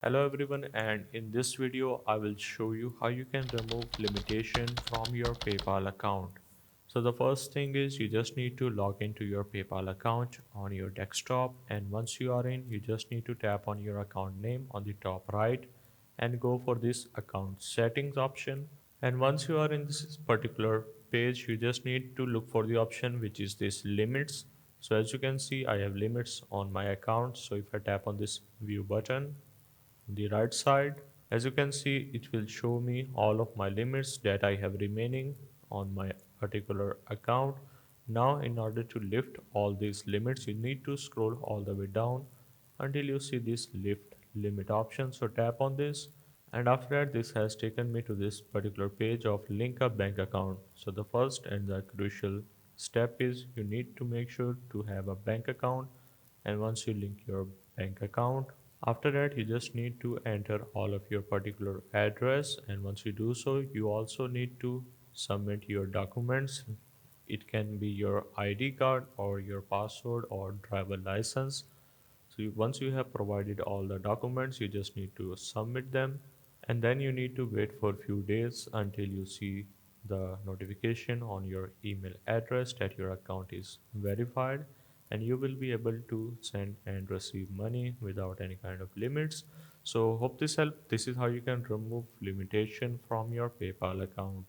Hello everyone, and in this video I will show you how you can remove limitation from your PayPal account. So the first thing is you just need to log into your PayPal account on your desktop, and once you are in you just need to tap on your account name on the top right and go for this account settings option. And once you are in this particular page you just need to look for the option which is this limits. So as you can see I have limits on my account, so if I tap on this view button on the right side, as you can see it will show me all of my limits that I have remaining on my particular account. Now in order to lift all these limits you need to scroll all the way down until you see this lift limit option. So tap on this, and after that this has taken me to this particular page of link a bank account. So the first and the crucial step is you need to make sure to have a bank account. And once you link your bank account, after that you just need to enter all of your particular address, and once you do so you also need to submit your documents. It can be your ID card or your passport or driver license. So once you have provided all the documents you just need to submit them, and then you need to wait for a few days until you see the notification on your email address that your account is verified, and you will be able to send and receive money without any kind of limits. So hope this helped. This is how you can remove limitation from your PayPal account.